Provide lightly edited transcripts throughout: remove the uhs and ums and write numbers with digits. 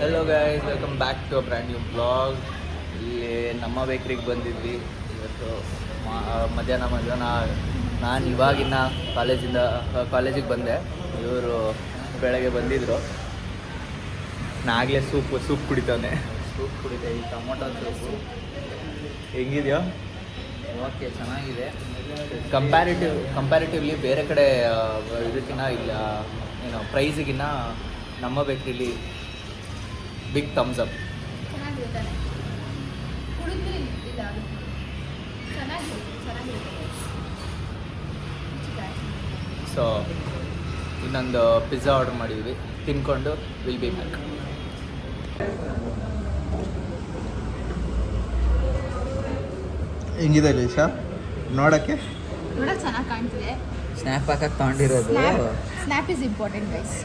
Hello guys, welcome back to a brand new blog. ಇಲ್ಲಿ ನಮ್ಮ ಬೇಕ್ರಿಗೆ ಬಂದಿದ್ವಿ ಇವತ್ತು. ಮಧ್ಯಾಹ್ನ ನಾನು ಇವಾಗಿನ ಕಾಲೇಜಿಗೆ ಬಂದೆ. ಇವರು ಬೆಳಗ್ಗೆ ಬಂದಿದ್ದರು. ನಾಗಲೇ ಸೂಪ್ ಕುಡಿತಾನೆ. ಸೂಪ್ ಕುಡಿತೇವೆ, ಟೊಮೊಟೊ ಸೂಪು. ಹೆಂಗಿದೆಯೋ? ಓಕೆ, ಚೆನ್ನಾಗಿದೆ. ಕಂಪ್ಯಾರಿಟಿವ್ಲಿ ಬೇರೆ ಕಡೆ ಇದಕ್ಕಿಂತ ಇಲ್ಲ, ಏನು ಪ್ರೈಸಿಗಿನ್ನ ನಮ್ಮ ಬೇಕ್ರಿಲಿ ಬಿಗ್ ಥಮ್ಸ್ ಅಪ್. ಸೊ ಇನ್ನೊಂದು ಪಿಜ್ಜಾ ಆರ್ಡರ್ ಮಾಡಿದ್ವಿ, ತಿನ್ಕೊಂಡು ವಿಲ್ ಬಿ ಬ್ಯಾಕ್. ಹೆಂಗಿದೆ ಲೀಶಾ? ನೋಡಕ್ಕೆ ಚೆನ್ನಾಗಿ ಕಾಣ್ತಿದೆ. ಸ್ನ್ಯಾಪ್ ಹಾಕಕ್ಕೆ ತಗೊಂಡಿರೋದು. Snap is important guys.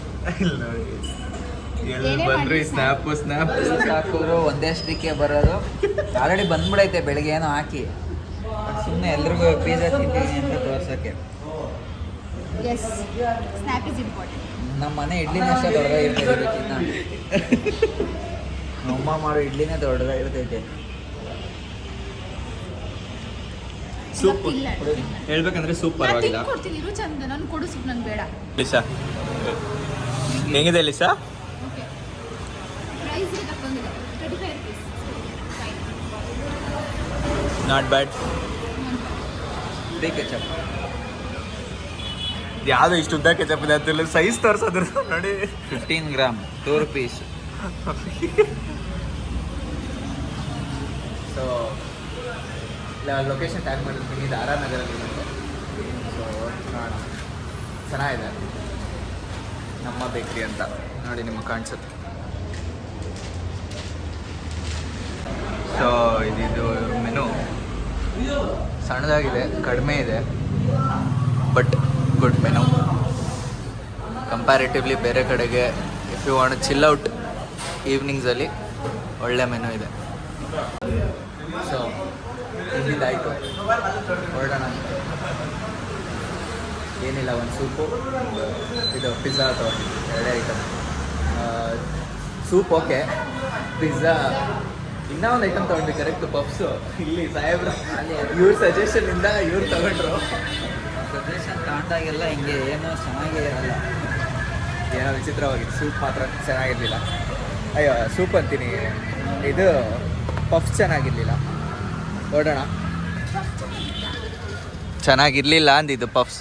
ಬಂದ್ರಿ ಸ್ನ್ಯಾಪ್ ಹಾಕಿದ್ರು ಒಂದೇ ಸ್ಟ್ರಿಕ್ಕೆ ಬರೋದು. ಆಲ್ರೆಡಿ ಬಂದ್ಬಿಡೈತೆ ಬೆಳಗ್ಗೆ ಏನೋ ಹಾಕಿ, ಸುಮ್ಮನೆ ಎಲ್ರಿಗೂ ಪಿಜ್ಜಾ ತಿಂತೀನಿ ಅಂತ ತೋರ್ಸೋಕ್ಕೆ. Yes, snap is important. ನಮ್ಮ ಮನೆ ಇಡ್ಲಿನೇ ಅಷ್ಟೇ ದೊಡ್ಡದಾಗಿರ್ತೈತೆ. ನಮ್ಮ ಮಾಡೋ ಇಡ್ಲಿನೇ ದೊಡ್ಡದಾಗಿರ್ತೈತೆ. ಸೂಪ್ ಹೇಳ್ಬೇಕಂದ್ರೆ ಸೂಪ್ ಪರವಾಗಿಲ್ಲ. ಕೊಡ್ತೀನಿ ಇರು ಚಂದ, ನಾನು ಕೊಡು ಸೂಪ್, ನಂಗೆ ಬೇಡ. ಲಿಸಾ ಹೆಂಗಿದೆ ಲಿಸಾ? ಓಕೆ, ಪ್ರೈಸ್ ತಗೊಂಡಿದೆ 35 rupees. Not bad. ಕೆಚಪ್ ಯಾವುದು ಇಷ್ಟು ಉದ್ದ ಕೆಚಪ್ ಇದೆ ಅಂತ ಸೈಜ್ ತೋರಿಸೋದ್ರ ನೋಡಿ. 15 gram 2 rupees. So location tag ಮಾಡಿರ್ತೀನಿ, ಇದು ಆರ್ ಆರ್ ನಗರಲ್ಲಿ ಇರುತ್ತೆ. ಸೊ ನೋಡೋಣ, ಚೆನ್ನಾಗಿದೆ ನಮ್ಮ ಬೇಕ್ರಿ ಅಂತ ನೋಡಿ, ನಿಮ್ಗೆ ಕಾಣಿಸುತ್ತೆ. ಸೊ ಇದು ಮೆನು ಸಣ್ಣದಾಗಿದೆ, ಕಡಿಮೆ ಇದೆ, ಬಟ್ ಗುಡ್ ಮೆನು ಕಂಪ್ಯಾರಿಟಿವ್ಲಿ ಬೇರೆ ಕಡೆಗೆ. If you want chill out ಈವ್ನಿಂಗ್ಸಲ್ಲಿ ಒಳ್ಳೆ ಮೆನು ಇದೆ. ಸೊ ಇಲ್ಲಿದ್ದಾಯಿತು, ಹೊರಡೋಣ. ಏನಿಲ್ಲ, ಒಂದು ಸೂಪು, ಇದು ಪಿಜ್ಜಾ ತೊಗೊಂಡು 2 ಐಟಮ್. ಸೂಪ್ ಓಕೆ, ಪಿಜ್ಜಾ ಇನ್ನೂ ಒಂದು ಐಟಮ್ ತೊಗೊಂಡ್ವಿ, ಕರೆಕ್ಟ್ ಪಫ್ಸು. ಇಲ್ಲಿ ಸಾಹೇಬ್ರು ಇವ್ರ ಸಜೆಷನಿಂದ ಇವ್ರು ತಗೊಂಡ್ರು. ಸಜೆಷನ್ ತಗೊಂಡಾಗೆಲ್ಲ ಹಿಂಗೆ ಏನೋ ಚೆನ್ನಾಗೇ ಇರಲ್ಲ, ಏನೋ ವಿಚಿತ್ರವಾಗಿತ್ತು. ಸೂಪ್ ಮಾತ್ರ ಚೆನ್ನಾಗಿರಲಿಲ್ಲ. ಅಯ್ಯೋ, ಸೂಪ್ ಅಂತೀನಿ, ಇದು ಪಫ್ಸ್ ಚೆನ್ನಾಗಿರಲಿಲ್ಲ. ಹೊರಡೋಣ. ಚೆನ್ನಾಗಿರಲಿಲ್ಲ ಅಂದಿದ್ದು ಪಫ್ಸ್.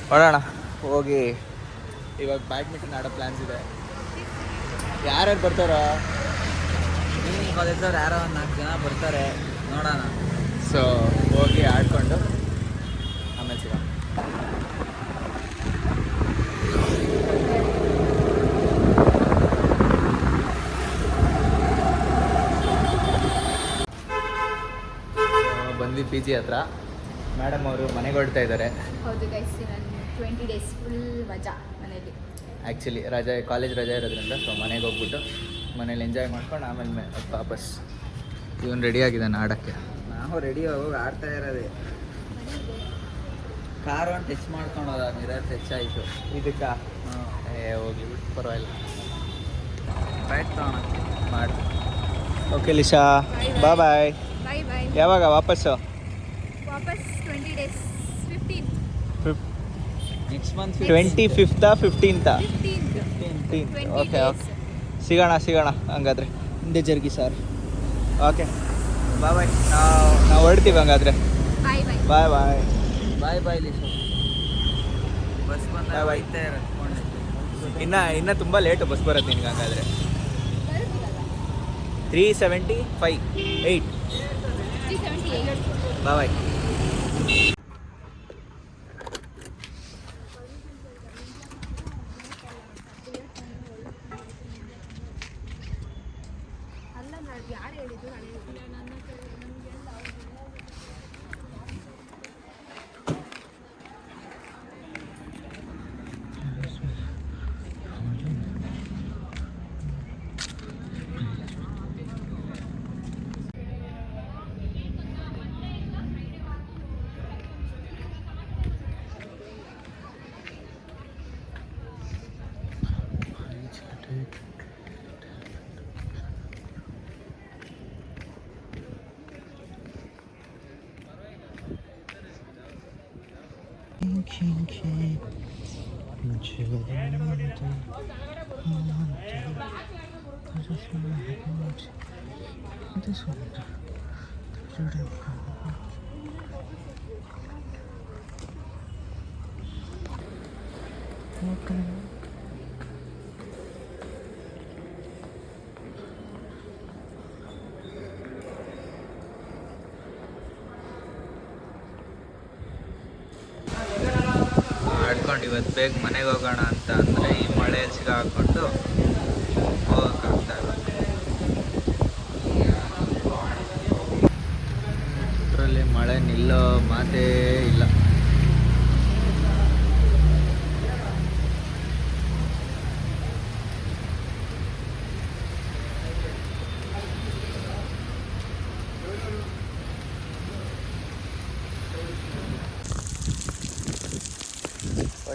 ಹೊರಡೋಣ, ಹೋಗಿ ಇವಾಗ ಬ್ಯಾಡ್ಮಿಂಟನ್ ಆಡೋ ಪ್ಲ್ಯಾನ್ಸ್ ಇದೆ. ಯಾರ್ಯಾರು ಬರ್ತಾರೋ? ಈವ್ನಿಂಗ್ ಕಾಲೇಜವ್ರು ಯಾರೋ ಒಂದು 4 ಜನ ಬರ್ತಾರೆ, ನೋಡೋಣ. ಸೊ ಹೋಗಿ ಆಡ್ಕೊಂಡು ಆಮೇಲೆ ಸಿಗೋಣ. ಬಂದ್ವಿ ಪಿ ಜಿ ಹತ್ರ. ಮೇಡಮ್ ಅವರು ಮನೆಗೆ ಹೊರಡ್ತಾ ಇದ್ದಾರೆ. ಹೌದು ಗೈಸ್, ನಾನು 20 days ಫುಲ್ ರಜಾ ಮನೇಲಿ. ಆ್ಯಕ್ಚುಲಿ ಕಾಲೇಜ್ ರಜೆ ಇರೋದ್ರಿಂದ ಸೊ ಮನೆಗೆ ಹೋಗ್ಬಿಟ್ಟು ಮನೇಲಿ ಎಂಜಾಯ್ ಮಾಡ್ಕೊಂಡು ಆಮೇಲೆ ವಾಪಸ್. ಇವನು ರೆಡಿ ಆಗಿದ್ದಾನೆ ಆಡೋಕ್ಕೆ. ನಾವು ರೆಡಿ ಹೋಗಿ ಆಡ್ತಾ ಇರೋದೇ. ಕಾರ್ ಒಂದು ಟಚ್ ಮಾಡ್ಕೊಂಡು ಹೋದ, ಮಿರರ್ ಟಚ್ ಆಯಿತು. ಇದಕ್ಕೆ ಹೋಗ್ಲಿ ಬಿಟ್ಟು ಪರವಾಗಿಲ್ಲ, ರೈಟ್ ತಗೋಣ ಮಾಡಿ. ಓಕೆ ಲಿಶಾ, ಬಾಯ್ ಬಾಯ್. ಬಾಯ್ ಬಾಯ್. ಯಾವಾಗ ವಾಪಸ್ಸು? ವಾಪಸ್ 20 days, 15th. Next month 25th 15th? 15th. Okay okay, ಸಿಗೋಣ ಹಂಗಾದ್ರೆ. ಹಿಂದೆ ಜರ್ಗಿ ಸರ್. ಓಕೆ, ಬಾಯ್ ಬಾಯ್. ನಾವು ಹೊರಡ್ತೀವಿ ಹಂಗಾದ್ರೆ. ಬಾಯ್ ಬಾಯ್. Bye bye. ಬಾಯ್ ಬಾಯ್ ಲಿಶಾ. ಬಸ್ ಬಂದ ಹೋಯ್ತಾ ಇರೋದು. ಇನ್ನು ತುಂಬ ಲೇಟು ಬಸ್ ಬರೋದು ನಿನ್ಗೆ ಹಂಗಾದ್ರೆ. 375 8. 378. ಬಾಯ್ ಬಾಯ್. ಯಾರು ಹೇಳಿದ್ದು? ಆಡ್ಕೊಂಡು ಇವತ್ತು ಬೇಗ ಮನೆಗೆ ಹೋಗೋಣ ಅಂತ ಅಂದರೆ ಈ ಮಳೆ ಸಿಗಾಕೊಂಡು ಹೋಗೋಕ್ಕಾಗ್ತಾ ಇಲ್ಲ. ಇದರಲ್ಲಿ ಮಳೆ ನಿಲ್ಲೋ ಮಾತೇ ಇಲ್ಲ.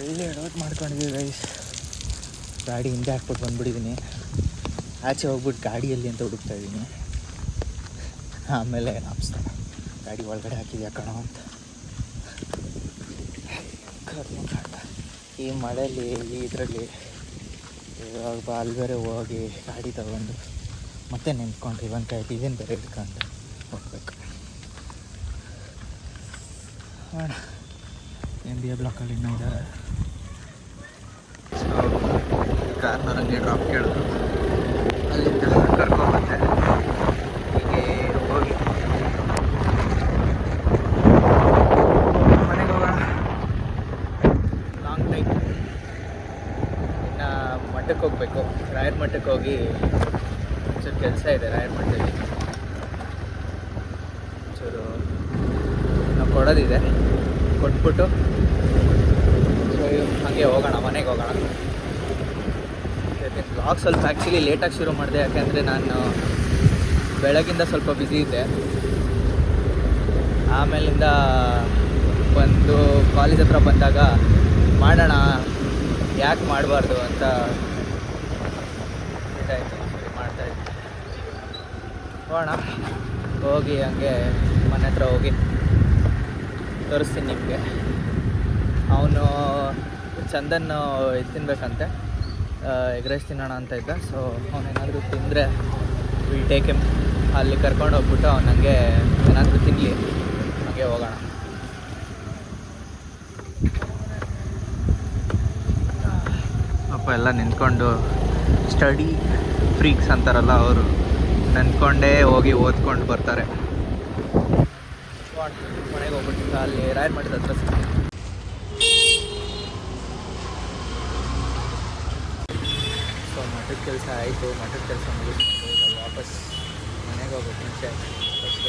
ಒಳ್ಳೆ ಎಡವಟ್ಟು ಮಾಡ್ಕೊಂಡಿದ್ದೀವಿ ಗೈಸ್. ಗಾಡಿ ಹಿಂದೆ ಹಾಕ್ಬಿಟ್ಟು ಬಂದ್ಬಿಟ್ಟಿದ್ದೀನಿ. ಆಚೆ ಹೋಗ್ಬಿಟ್ಟು ಗಾಡಿಯಲ್ಲಿ ಅಂತ ಹುಡುಕ್ತಾ ಇದ್ದೀನಿ. ಆಮೇಲೆ ನಾಪ್ಸ್ತಾನೆ ಗಾಡಿ ಒಳಗಡೆ ಹಾಕಿದ್ಯಾ ಕಣೋ ಅಂತ. ಕರ್ಮಕಾಂಡ ಈ ಮಳೆಯಲ್ಲಿ ಇದರಲ್ಲಿ ಇವಾಗ ಅಲ್ಲಿ ಬೇರೆ ಹೋಗಿ ಗಾಡಿ ತಗೊಂಡು ಮತ್ತೆ ನಿಂತ್ಕೊಂಡು ಇವಂಕಾಯ್ತು ಇದೇನು ಬೇರೆ ಇಟ್ಕೊಂಡು ಹೋಗ್ಬೇಕು. ಅಣ್ಣ MBA ಬ್ಲಾಕಲ್ಲಿ ಇನ್ನೂ ಇದ್ದಾರೆ. ಕಾರ್ನವರಂಗೆ ಡ್ರಾಪ್ ಕೇಳಿದ್ರು, ಅಲ್ಲಿಂದ ಕರ್ಕೊಂಡ್ಬಂದೆ. ಹೀಗೆ ಹೋಗಿ ಮನೆಗೆ ಹೋಗೋಣ. Long time. ಇನ್ನು ಮಠಕ್ಕೆ ಹೋಗಬೇಕು. ರಾಯರ ಮಠಕ್ಕೆ ಹೋಗಿ ಒಂಚೂರು ಕೆಲಸ ಇದೆ ರಾಯರ ಮಠದಲ್ಲಿ. ಒಂಚೂರು ನಾವು ಕೊಡೋದಿದೆ, ಕೊಟ್ಬಿಟ್ಟು ಸೊ ಹಾಗೆ ಹೋಗೋಣ, ಮನೆಗೆ ಹೋಗೋಣ. ಬ್ಲಾಗ್ ಸ್ವಲ್ಪ ಆ್ಯಕ್ಚುಲಿ ಲೇಟಾಗಿ ಶುರು ಮಾಡಿದೆ, ಯಾಕೆಂದರೆ ನಾನು ಬೆಳಗಿಂದ ಸ್ವಲ್ಪ ಬ್ಯುಸಿ ಇದ್ದೆ. ಆಮೇಲಿಂದ ಒಂದು ಕಾಲೇಜ್ ಹತ್ರ ಬಂದಾಗ ಮಾಡೋಣ ಯಾಕೆ ಮಾಡಬಾರ್ದು ಅಂತ ಇದಾಯಿತು, ಸರಿ ಮಾಡ್ತಾಯಿದ್ದೆ. ಹೋಗೋಣ, ಹೋಗಿ ಹಂಗೆ ಮನೆ ಹತ್ರ ಹೋಗಿ ತೋರಿಸ್ತೀನಿ ನಿಮಗೆ. ಅವನು ಚಂದನ್ ತಿನ್ಬೇಕಂತೆ, ಎಗ್ ರೈಸ್ ತಿನ್ನೋಣ ಅಂತ ಇದ್ದ. ಸೊ ಅವನೇನಾದರೂ ತಿಂದರೆ ವಿಲ್ ಟೇಕ್ ಹಿಮ್. ಅಲ್ಲಿ ಕರ್ಕೊಂಡು ಹೋಗ್ಬಿಟ್ಟು ಅವ್ನು ನನಗೆ ಏನಾದರೂ ತಿನ್ನಲಿ, ಹಾಗೆ ಹೋಗೋಣ. ಅಪ್ಪ ಎಲ್ಲ ನಿಂತ್ಕೊಂಡು ಸ್ಟಡಿ ಫ್ರೀಕ್ಸ್ ಅಂತಾರಲ್ಲ, ಅವರು ನೆನ್ಕೊಂಡೇ ಹೋಗಿ ಓದ್ಕೊಂಡು ಬರ್ತಾರೆ. ಮನೆಗೆ ಹೋಗ್ಬಿಟ್ಟು ಅಲ್ಲಿ ರಾಯರ ಮಠದ ಹತ್ರ ಸೊ ಮಠದ ಕೆಲಸ ಆಯಿತು. ಮಠದ ಕೆಲಸ ಮುಗಿಸ್ಕೊಂಡು ಇವಾಗ ವಾಪಸ್ ಮನೆಗೆ ಹೋಗ್ಬೇಕು. ಮುಂಚೆ ಫಸ್ಟ್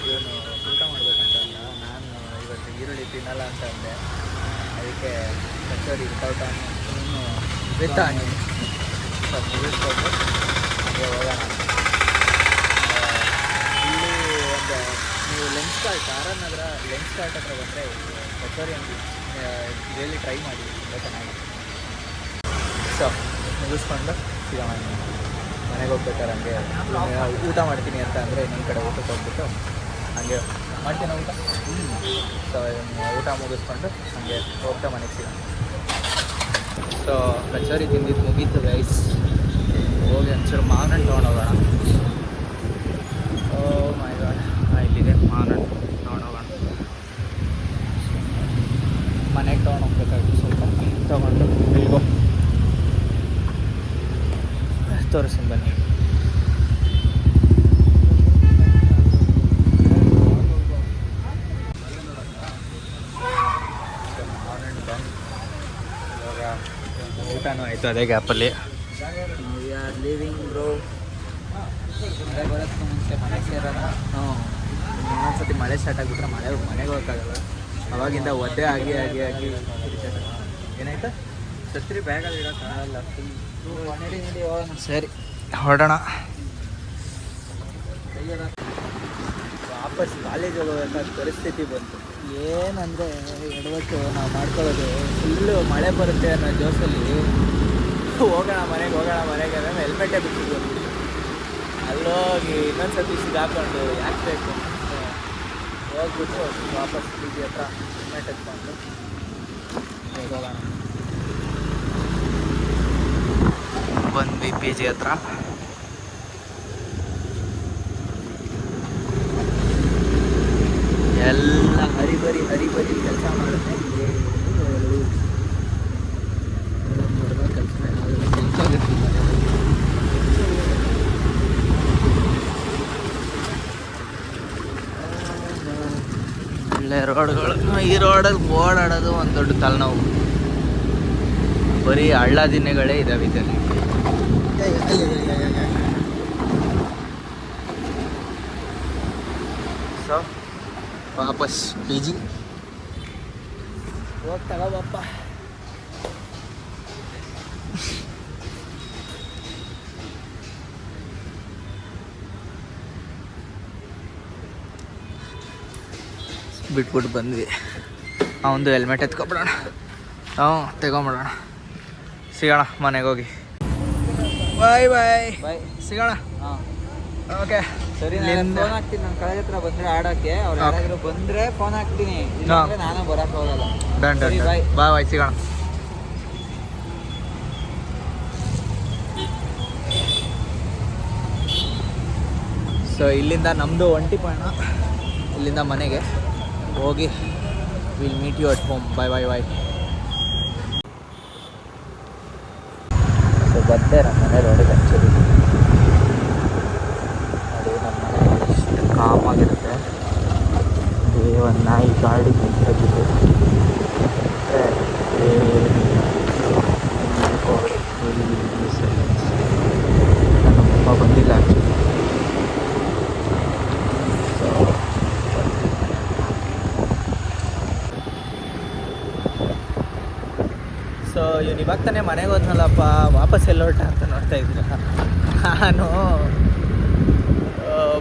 ಇವನು ಊಟ ಮಾಡಬೇಕಂತ ಅಂದ. ನಾನು ಇವತ್ತು ಈರುಳ್ಳಿ ತಿನ್ನಲ್ಲ ಅಂತ ಅಂದೆ, ಅದಕ್ಕೆ ಕಚೋರಿ ವಿತೌಟ್ ಇನ್ನು ವಿತ್ ಆನಿಯನ್ ಸೊ ಮುಗಿಸ್ಕೊಂಡು ಹಾಗೆ ಹೋಗೋಣ. ಇಲ್ಲಿ ಒಂದು ನೀವು ಲೆನ್ಸ್ ಕಾರ್ಟ್, ಆರ್.ಆರ್. ನಗರ ಲೆನ್ಸ್ ಕಾರ್ಟ್ ಹತ್ರ ಬಂದರೆ ಕಚೋರಿ ಅಂಗಡಿ ರಿಯಲಿ ಟ್ರೈ ಮಾಡಿ, ತುಂಬ ಚೆನ್ನಾಗಿ. ಸೊ ಮುಗಿಸ್ಕೊಂಡು ಸಿಗೋಣ. ಮನೆಗೆ ಹೋಗ್ಬೇಕಾದ್ರೆ ಹಂಗೆ ಊಟ ಮಾಡ್ತೀನಿ ಅಂತ ಅಂದರೆ ಇನ್ನೊಂದು ಕಡೆ ಊಟಕ್ಕೆ ಹೋಗ್ಬಿಟ್ಟು ಹಾಗೆ ಮಾಡ್ತೀನಿ ಊಟ. ಸೊ ಊಟ ಮುಗಿಸ್ಕೊಂಡು ಹಾಗೆ ಹೋಗ್ತಾ ಮನೆಗೆ ಸಿಗೋಣ. ಸೊ ಕಚೋರಿ ತಿಂದಿದ್ದು ಮುಗೀತು ಗೈಸ್. ಹೋಗಿ ಒಂಚೂರು ಮಾವಿನ ಹಣ್ಣು ತೊಗೊಂಡೋಗೋಣ. ಓ ಮೈ ಗಾಡ್, ಇಲ್ಲಿದೆ ಮಾವಿನ ಹಣ್ಣು, ತೊಗೊಂಡೋಗೋಣ. ಮನೆಗೆ ತೊಗೊಂಡೋಗ್ಬೇಕಾಗಿತ್ತು. ಸ್ವಲ್ಪ ತೊಗೊಂಡು ಇಲ್ಗೋ ತೋರಿಸ್ತೀನಿ ಬನ್ನಿ. ಇವಾಗ ಊಟನೂ ಆಯಿತು ಅದೇ ಗ್ಯಾಪಲ್ಲಿ. We are living bro. ಮಳೆ ಬರೋದಕ್ಕೂ ಮುಂಚೆ ಮನೆಗೆ ಸೇರೋಣ. ಇನ್ನೊಂದ್ಸತಿ ಮಳೆ ಸ್ಟಾರ್ಟ್ ಆಗಿಬಿಟ್ರೆ ಮನೆಗೆ ಹೋಗೋಕ್ಕಾಗಲ್ಲ. ಅವಾಗಿಂದ ಒದ್ದೆ ಆಗಿ ಆಗಿ ಆಗಿ ಏನಾಯ್ತು ಛತ್ರಿ ಬ್ಯಾಗಲ್ಲಿ ಇಡೋಕ್ಕಾಗಲ್ಲ. ಸರಿ ಹೊರಡೋಣ. ವಾಪಸ್ ಕಾಲೇಜ್ ಹೋಗಬೇಕಾದ ಪರಿಸ್ಥಿತಿ ಬಂತು. ಏನಂದರೆ ಎಡವಟ್ಟು ನಾವು ಮಾಡ್ಕೊಳ್ಳೋದು, ಫುಲ್ಲು ಮಳೆ ಬರುತ್ತೆ ಅನ್ನೋ ಜೋಸಲ್ಲಿ ಹೋಗೋಣ ಮನೆಗೆ ಅಂದರೆ ಹೆಲ್ಮೆಟೇ ಬಿಟ್ಟು ಅಲ್ಲೋಗಿ ಇನ್ನೊಂದು ಸರ್ತಿ ಸಿಗಾಕೊಂಡು ಯಾಕೆ ಬೇಕು ಹೋಗ್ಬಿಟ್ಟು ವಾಪಸ್ ಬೀದಿ ಹತ್ರ ಹೆಲ್ಮೆಟ್ ಎತ್ಕೊಂಡು ಹೋಗೋಣ. ಬಂದ್ವಿ ಪಿ ಜಿ ಹತ್ರ. ಎಲ್ಲ ಹರಿಬರಿ ಕೆಲಸ ಮಾಡುತ್ತೆ. ಒಳ್ಳೆ ರೋಡ್ಗಳು. ಈ ರೋಡಲ್ಲಿ ಓಡಾಡೋದು ಒಂದು ದೊಡ್ಡ ತಲೆನೋವು. ಬರೀ ಹಳ್ಳ ದಿನಗಳೇ ಇದಾವೆ ಇದರಲ್ಲಿ. ಸೊ ವಾಪಸ್ ಪಿ ಜಿ ಹೋಗಿ ತಗೋಬಪ್ಪ. ಬಿಟ್ಬಿಟ್ಟು ಬಂದ್ವಿ. ಅವನದು ಹೆಲ್ಮೆಟ್ ಎತ್ಕೊಬಿಡೋಣ. ತಗೊಂಬಿಡೋಣ. ಸಿಗೋಣ ಮನೆಗೆ ಹೋಗಿ. ಬಾಯ್ ಬಾಯ್ ಬಾಯ್. ಸಿಗೋಣ. ಹಾಂ ಓಕೆ ಸರಿ. ನಾನು ಫೋನ್ ಹಾಕ್ತೀನಿ. ನನ್ನ ಕಾಲೇಜ್ ಹತ್ರ ಬಂದರೆ ಆಡೋಕ್ಕೆ. ಅವ್ರು ಯಾರಾದರೂ ಬಂದರೆ ಫೋನ್ ಹಾಕ್ತೀನಿ. ಇಲ್ಲಾಂದರೆ ನಾನು ಬರೋಕ್ಕೆ ಹೋಗಲ್ಲ. Done done. Bye bye bye. ಸಿಗೋಣ. ಸೊ ಇಲ್ಲಿಂದ ನಮ್ಮದು ಒಂಟಿ ಪಯಣ. ಇಲ್ಲಿಂದ ಮನೆಗೆ ಹೋಗಿ will meet you at home. Bye bye bye. So ಬಂದೆ ನಮ್ಮ ಮನೆ ರೋಡಿಗೆ. ಆ್ಯಕ್ಚುಲಿ ನೋಡಿ ನಮ್ಮ ಮನೆ ಎಷ್ಟು ಕಾಮಾಗಿರುತ್ತೆ. ಒಂದು ನಾಯಿ ಗಾಡಿ ನಿಂತಿರೋದಿದೆ. ನಮ್ಮಪ್ಪ ಬಂದಿಲ್ಲ ಆ್ಯಕ್ಚುಲಿ. ಸೊ ಇವ್ನು ಇವಾಗ ತಾನೇ ಮನೆಗೆ ಹೋದ್ನಲ್ಲಪ್ಪ, ವಾಪಸ್ ಎಲ್ಲ ಹೊರಟ ಅಂತ ನೋಡ್ತಾ ಇದ್ದೀರ. ನಾನು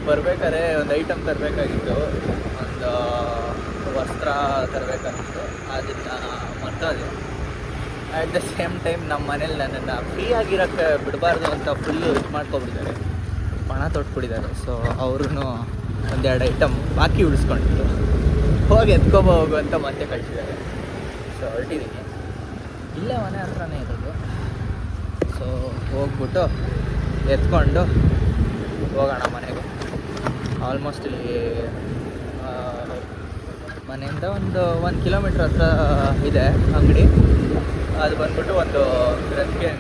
ಬರ್ಬೇಕಾದ್ರೆ ಒಂದು ಐಟಮ್ ತರಬೇಕಾಗಿತ್ತು. ಒಂದು ವಸ್ತ್ರ ತರಬೇಕಾಗಿತ್ತು. ಅದನ್ನು ಮರ್ತೋದೆ. ಅಟ್ ದ ಸೇಮ್ ಟೈಮ್ ನಮ್ಮ ಮನೇಲಿ ನನ್ನನ್ನು ಫ್ರೀ ಆಗಿರೋಕ್ಕೆ ಬಿಡಬಾರ್ದು ಅಂತ ಫುಲ್ಲು ಇದು ಮಾಡ್ಕೊಬಿಟ್ಟಿದ್ದಾರೆ. ಪಣ ತೊಟ್ಬಿಟ್ಟಿದ್ದಾರೆ. ಸೊ ಅವ್ರೂ ಒಂದೆರಡು ಐಟಮ್ ಬಾಕಿ ಉಳಿಸ್ಕೊಂಡಿದ್ರು. ಹೋಗಿ ಎತ್ಕೊಬೋದು ಅಂತ ಮತ್ತೆ ಕಳಿಸಿದ್ದಾರೆ. ಸೊ ಹೊರಟಿದ್ದೀನಿ. ಇಲ್ಲೇ ಮನೆ ಹತ್ರನೇ ಇರೋದು. ಸೊ ಹೋಗ್ಬಿಟ್ಟು ಎತ್ಕೊಂಡು ಹೋಗೋಣ ಮನೆಗೆ. ಆಲ್ಮೋಸ್ಟ್ ಇಲ್ಲಿ ಮನೆಯಿಂದ ಒಂದು 1 ಕಿಲೋಮೀಟ್ರ್ ಹತ್ರ ಇದೆ ಅಂಗಡಿ. ಅದು ಬಂದ್ಬಿಟ್ಟು ಒಂದು ಗ್ರಂಥಿಗೆ.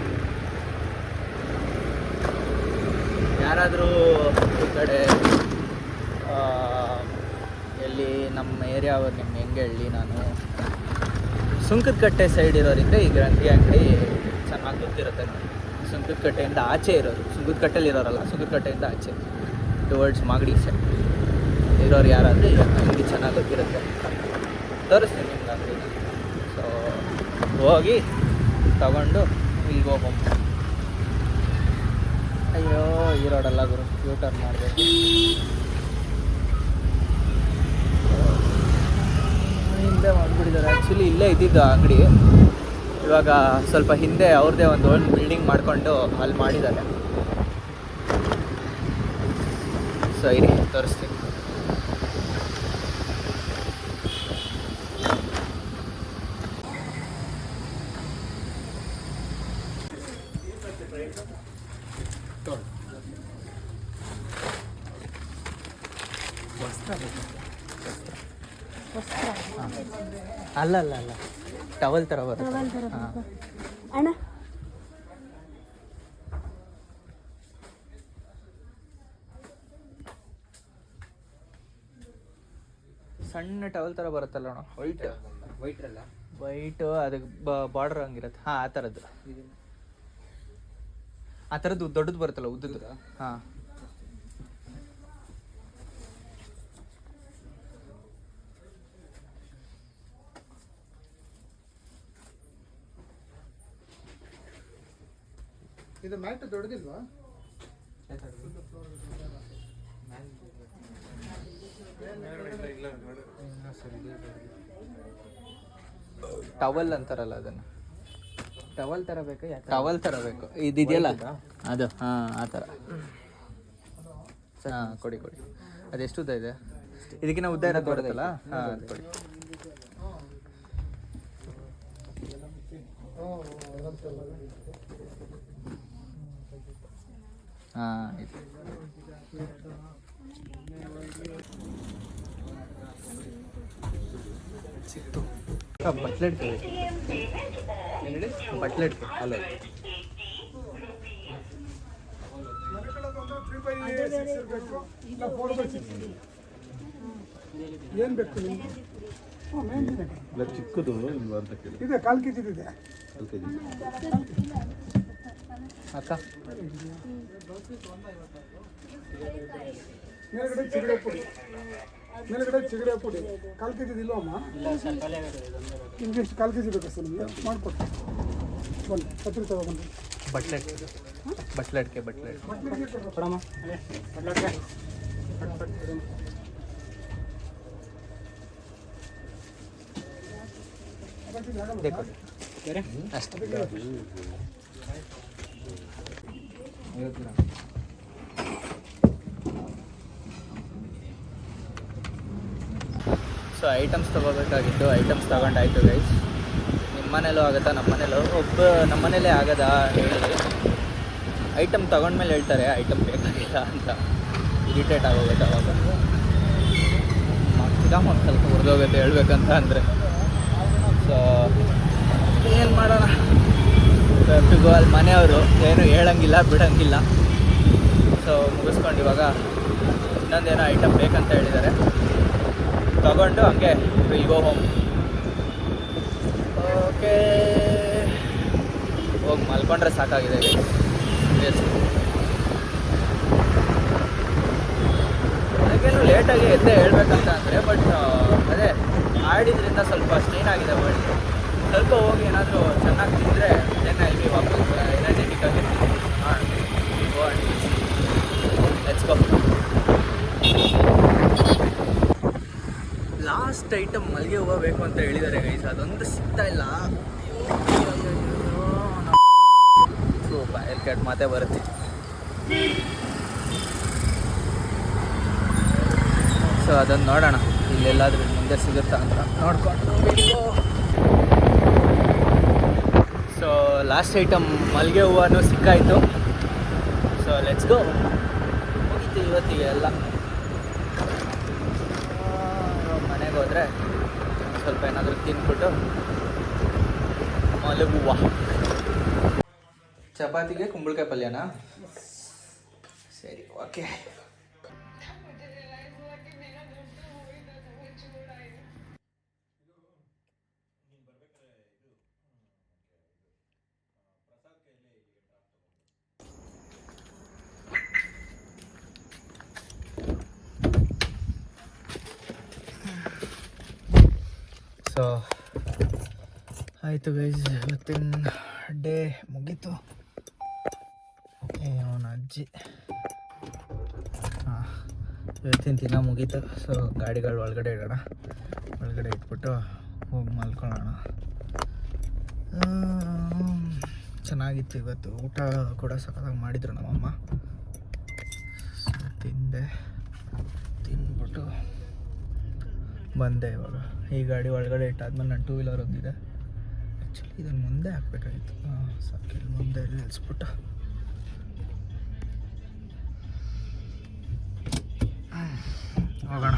ಯಾರಾದರೂ ಈ ಕಡೆ ಎಲ್ಲಿ ನಮ್ಮ ಏರಿಯಾ ನಿಮ್ಗೆ ಹೆಂಗೆ ಹೇಳಿ, ನಾನು ಸುಂಕದಕಟ್ಟೆ ಸೈಡ್ ಇರೋರಿಂದ ಈ ಗ್ರಂಥಿ ಅಂಗಡಿ ಚೆನ್ನಾಗಿ ಗೊತ್ತಿರುತ್ತೆ ನೋಡಿ. ಸುಂಕದಕಟ್ಟೆಯಿಂದ ಆಚೆ ಇರೋರು, ಸುಂಕದಕಟ್ಟೆಲಿ ಇರೋರಲ್ಲ, ಸುಂಕದಕಟ್ಟೆಯಿಂದ ಆಚೆ ಟುವರ್ಡ್ಸ್ ಮಾಗಡಿ ಸೈಡ್ ಇರೋರು ಯಾರಾದರೂ ಈ ಅಂಗಡಿ ಚೆನ್ನಾಗಿ ಗೊತ್ತಿರುತ್ತೆ. ತೋರಿಸ್ತೀನಿ ನಿಮ್ಗೆ ಅಂಗಡಿನ. ಸೊ ಹೋಗಿ ತಗೊಂಡು ಇಲ್ಲಿಗೆ ಹೋಗೋಣ. ಅಯ್ಯೋ ಈ ರೋಡಲ್ಲ ಗುರು, ಯೂ ಟರ್ನ್ ಮಾಡಬೇಕು. ಹಿಂದೆ ಮಾಡ್ಬಿಟ್ಟಿದ್ದಾರೆ. ಆ್ಯಕ್ಚುಲಿ ಇಲ್ಲೇ ಇದ್ದಿದ್ದು ಅಂಗಡಿ. ಇವಾಗ ಸ್ವಲ್ಪ ಹಿಂದೆ ಅವ್ರದ್ದೇ ಒಂದು ಓಲ್ಡ್ ಬಿಲ್ಡಿಂಗ್ ಮಾಡಿಕೊಂಡು ಅಲ್ಲಿ ಮಾಡಿದ್ದಾರೆ. ಸೊ ಇರಿ ತೋರಿಸ್ತೀನಿ. ಅಲ್ಲ ಅಲ್ಲ ಅಲ್ಲ ಟವಲ್ ಥರ ಬರುತ್ತೆ. ಹಾಂ ಅಣ್ಣ ಸಣ್ಣ ಟವಲ್ ಥರ ಬರುತ್ತಲ್ಲ ಅಣ್ಣ, ವೈಟು ಅದಕ್ಕೆ ಬಾರ್ಡರ್ ಹಂಗಿರುತ್ತೆ. ಹಾಂ ಆ ಥರದ್ದು ದೊಡ್ಡದು ಬರುತ್ತಲ್ಲ ಉದ್ದದ್ದು. ಹಾಂ ಇದು ಮ್ಯಾಟ್ ದೊಡ್ಡದಿಲ್ವಾ? ಟವಲ್ ಅಂತಾರಲ್ಲ ಅದನ್ನು. ಟವಲ್ ಥರ ಬೇಕು. ಟವಲ್ ಥರ ಬೇಕು. ಇದಿದೆಯಲ್ಲ ಅದು. ಹಾಂ ಆ ಥರ. ಹಾಂ ಕೊಡಿ. ಅದೆಷ್ಟು ಉದ್ದ ಇದೆ? ಇದಕ್ಕಿಂತ ಉದ್ದ ಇರೋದು ಬರುತ್ತಲ್ಲ. ಹಾಂ ಅದು ಕೊಡಿ. ಹಾಂ ಆಯ್ತು. ಸಿಕ್ತು ಬಟ್ಲೆಟ್ ಬಟ್ಲೆಟ್ ಅಲ್ಲ ಏನು ಬೇಕು ನಿಮ್ಗೆ? ಇಲ್ಲ ಚಿಕ್ಕದು ಇಲ್ವಾ ಅಂತ ಕೇಳಿ. ಇದೆ 1/4 kg ಇದೆ. 1/4 kg. ಅಕ್ಕ ಮೇಲ್ಗಡೆ ಚಿಗಡೆ ಪುಡಿ 1/4 kg ಇಲ್ವಮ್ಮ? ನಿಮ್ಗೆ ಎಷ್ಟು 1/4 kg ಬೇಕು ಸರ್? ನಿಮಗೆ ಮಾಡಿಕೊಡ್ತೀನಿ ಬನ್ನಿ ಕತ್ರಿ ತಗೊಬನ್ನಿ. ಬಟ್ಲೆಟ್ಗೆ ಕೊಡಮ್ಮ ಬಟ್ಲೆಟ್ಗೆ ಅಷ್ಟೇ. ಸೊ ಐಟಮ್ಸ್ ತೊಗೋಬೇಕಾಗಿತ್ತು, ಐಟಮ್ಸ್ ತೊಗೊಂಡಾಯ್ತು ಗೈಸ್. ನಿಮ್ಮ ಮನೇಲೂ ಆಗುತ್ತಾ? ನಮ್ಮ ಮನೇಲೇ ಆಗದಾ ಹೇಳಿ. ಐಟಮ್ ತೊಗೊಂಡ್ಮೇಲೆ ಹೇಳ್ತಾರೆ ಐಟಮ್ ಬೇಕಾಗಿಲ್ಲ ಅಂತ. ಇರಿಟೇಟ್ ಆಗೋಗುತ್ತೆ ಅವಾಗ. ಸ್ವಲ್ಪ ಹುರಿದೋಗುತ್ತೆ ಹೇಳ್ಬೇಕಂತ ಅಂದರೆ. ಸೊ ಏನು ಮಾಡೋಣ, ಟ್ರಿಪ್ಪಿಗೂ ಅಲ್ಲಿ ಮನೆಯವರು ಏನು ಹೇಳಂಗಿಲ್ಲ ಬಿಡೋಂಗಿಲ್ಲ. ಸೊ ಮುಗಿಸ್ಕೊಂಡು ಇವಾಗ ಇನ್ನೊಂದೇನೋ ಐಟಮ್ ಬೇಕಂತ ಹೇಳಿದ್ದಾರೆ, ತಗೊಂಡು ಹಂಗೆ ವಿಲ್ ಗೋ ಹೋಮ್. ಓಕೆ, ಹೋಗಿ ಮಲ್ಕೊಂಡ್ರೆ ಸಾಕಾಗಿದೆ. ನನಗೇನು ಲೇಟಾಗಿ ಎದ್ದೆ ಹೇಳ್ಬೇಕಂತ ಅಂದರೆ, ಬಟ್ ಅದೇ ಆಡಿದ್ರಿಂದ ಸ್ವಲ್ಪ ಸ್ಟ್ರೈನ್ ಆಗಿದೆ ಬಾಡಿ. ಸ್ವಲ್ಪ ಹೋಗಿ ಏನಾದರೂ ಚೆನ್ನಾಗಿ ತಿಂದರೆ ದೆನ್ ಐ ಬಿ ವಾಪಸ್ ಎನರ್ಜೆಟಿಕ್ ಆಗಿರ್ತೀನಿ. Let's go. ಲಾಸ್ಟ್ ಐಟಮ್ ಮಲ್ಲಿಗೆ ಹೂವು ಬೇಕು ಅಂತ ಹೇಳಿದ್ದಾರೆ ಗೈಸ್, ಅದೊಂದು ಸಿಗ್ತಾ ಇಲ್ಲ. ಬಾಯಲ್ಲಿ ಕೆಟ್ಟ ಮಾತೇ ಬರುತ್ತೆ. ಸೊ ಅದನ್ನು ನೋಡೋಣ, ಇಲ್ಲೆಲ್ಲಾದ್ರೂ ಮುಂದೆ ಸಿಗುತ್ತಾ ಅಂತ ನೋಡ್ಕೊಂಡು. ಸೊ ಲಾಸ್ಟ್ ಐಟಮ್ ಮಲ್ಲಿಗೆ ಹೂವು ಸಿಕ್ಕಾಯಿತು. So let's go. ಮುಗೀತು ಇವತ್ತಿಗೆ ಎಲ್ಲ. ಮನೆಗೆ ಹೋದರೆ ಸ್ವಲ್ಪ ಏನಾದರೂ ತಿಂದ್ಬಿಟ್ಟು ಮಲಗುವ. ಚಪಾತಿಗೆ ಕುಂಬಳಕಾಯಿ ಪಲ್ಯನಾ? ಸರಿ, ಓಕೆ. ಸೊ ಆಯಿತು ಗೈಸ್, ಇವತ್ತಿನ ಡೇ ಮುಗೀತು. ಅವನ ಅಜ್ಜಿ ಇವತ್ತಿನ ದಿನ ಮುಗೀತು. ಸೊ ಗಾಡಿಗಳು ಒಳಗಡೆ ಇಡೋಣ, ಒಳಗಡೆ ಇಟ್ಬಿಟ್ಟು ಹೋಗಿ ಮಲ್ಕೊಳ್ಳೋಣ. ಚೆನ್ನಾಗಿತ್ತು ಇವತ್ತು. ಊಟ ಕೂಡ ಸಖತ್ತಾಗಿ ಮಾಡಿದರು ನಮ್ಮಮ್ಮ. ತಿಂದ್ಬಿಟ್ಟು ಬಂದೆ. ಇವಾಗ ಈ ಗಾಡಿ ಒಳಗಡೆ ಇಟ್ಟಾದ್ಮೇಲೆ ನನ್ನ 2 ವೀಲರ್ ಒಂದಿದೆ. ಆ್ಯಕ್ಚುಲಿ ಇದನ್ನು ಮುಂದೆ ಹಾಕ್ಬೇಕಾಗಿತ್ತು. ಸಾಕು, ಇಲ್ಲಿ ಮುಂದೆ ನಿಲ್ಲಿಸ್ಬಿಟ್ಟು ಹೋಗೋಣ.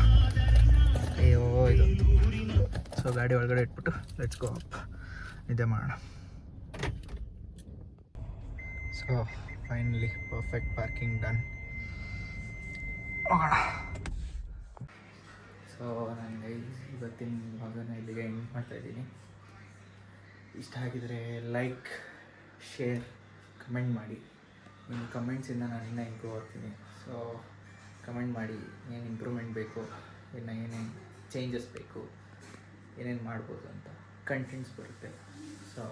ಅಯ್ಯೋ ಇದು. ಸೊ ಗಾಡಿ ಒಳಗಡೆ ಇಟ್ಬಿಟ್ಟು ಲೆಟ್ಸ್ ಗೋ ಅಪ್, ನಿದ್ದೆ ಮಾಡೋಣ. So finally perfect parking done. ಹೋಗೋಣ. ಸೊ ನನಗೆ ಇವತ್ತಿನ ಭಾಗನ ಇಲ್ಲಿಗೆ ಎಂಡ್ ಮಾಡ್ತಾಯಿದ್ದೀನಿ. ಇಷ್ಟ ಆಗಿದರೆ ಲೈಕ್, ಶೇರ್, ಕಮೆಂಟ್ ಮಾಡಿ. ನಿಮ್ಮ ಕಮೆಂಟ್ಸಿಂದ ನಾನು ಇನ್ನೂ ಇಂಪ್ರೂವ್ ಆಗ್ತೀನಿ. ಸೊ ಕಮೆಂಟ್ ಮಾಡಿ, ಏನು ಇಂಪ್ರೂವ್ಮೆಂಟ್ ಬೇಕು, ಇನ್ನು ಏನೇನು ಚೇಂಜಸ್ ಬೇಕು, ಏನೇನು ಮಾಡ್ಬೋದು ಅಂತ ಕಂಟೆಂಟ್ಸ್ ಬರುತ್ತೆ. ಸೊ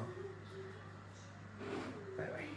ಬಾಯ್ ಬಾಯ್.